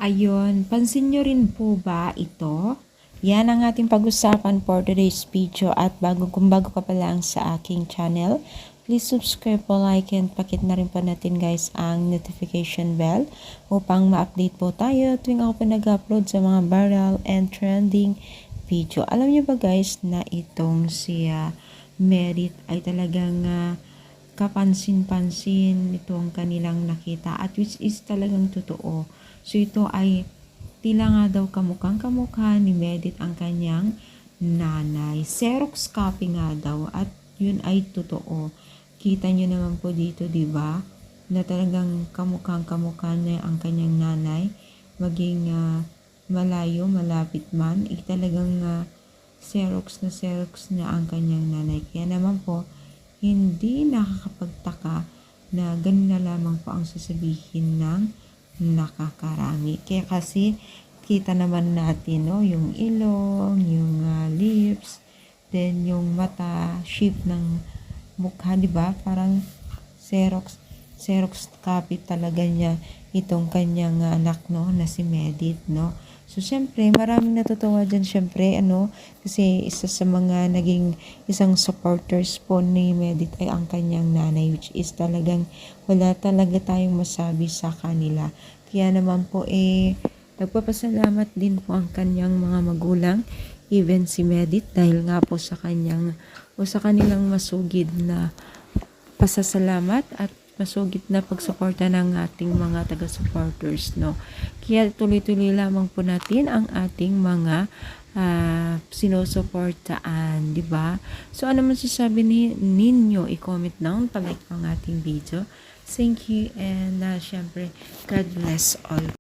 Ayun, pansin nyo rin po ba ito? Yan ang ating pag-usapan for today's video at kung bago ka pa lang sa aking channel, please subscribe po, like, and pakit na rin po natin guys ang notification bell upang ma-update po tayo tuwing ako po nag-upload sa mga viral and trending video. Alam nyo ba guys na itong si Merit ay talagang kapansin-pansin itong kanilang nakita at which is talagang totoo. So ito ay tila nga daw kamukhang-kamukha ni Medit ang kanyang nanay. Xerox copy nga daw at yun ay totoo. Kita nyo naman po dito, di ba? Na talagang kamukhang-kamukha na ang kanyang nanay. Maging malayo, malapit man, talagang Xerox na ang kanyang nanay. Kaya naman po, hindi nakakapagtaka na ganun na lamang po ang sasabihin ng nakakarami. Kaya kasi kita naman natin yung ilong, yung lips, then yung mata, shape ng mukha, di ba? Parang Xerox copy talaga niya itong kanyang anak na si Medit, no? So, syempre, maraming natutuwa dyan, syempre, kasi isa sa mga naging isang supporters po ni Medit ay ang kanyang nanay, which is talagang wala talaga tayong masabi sa kanila. Kaya naman po, nagpapasalamat din po ang kanyang mga magulang, even si Medit, dahil nga po sa kanyang, o sa kanilang masugid na pasasalamat at masugid na pagsuporta ng ating mga taga-supporters, no? Kaya tuloy-tuloy lamang po natin ang ating mga sinusuportaan, di ba? So, ano man sasabi ninyo, i-comment down, pag-like ang ating video. Thank you, and syempre, God bless all.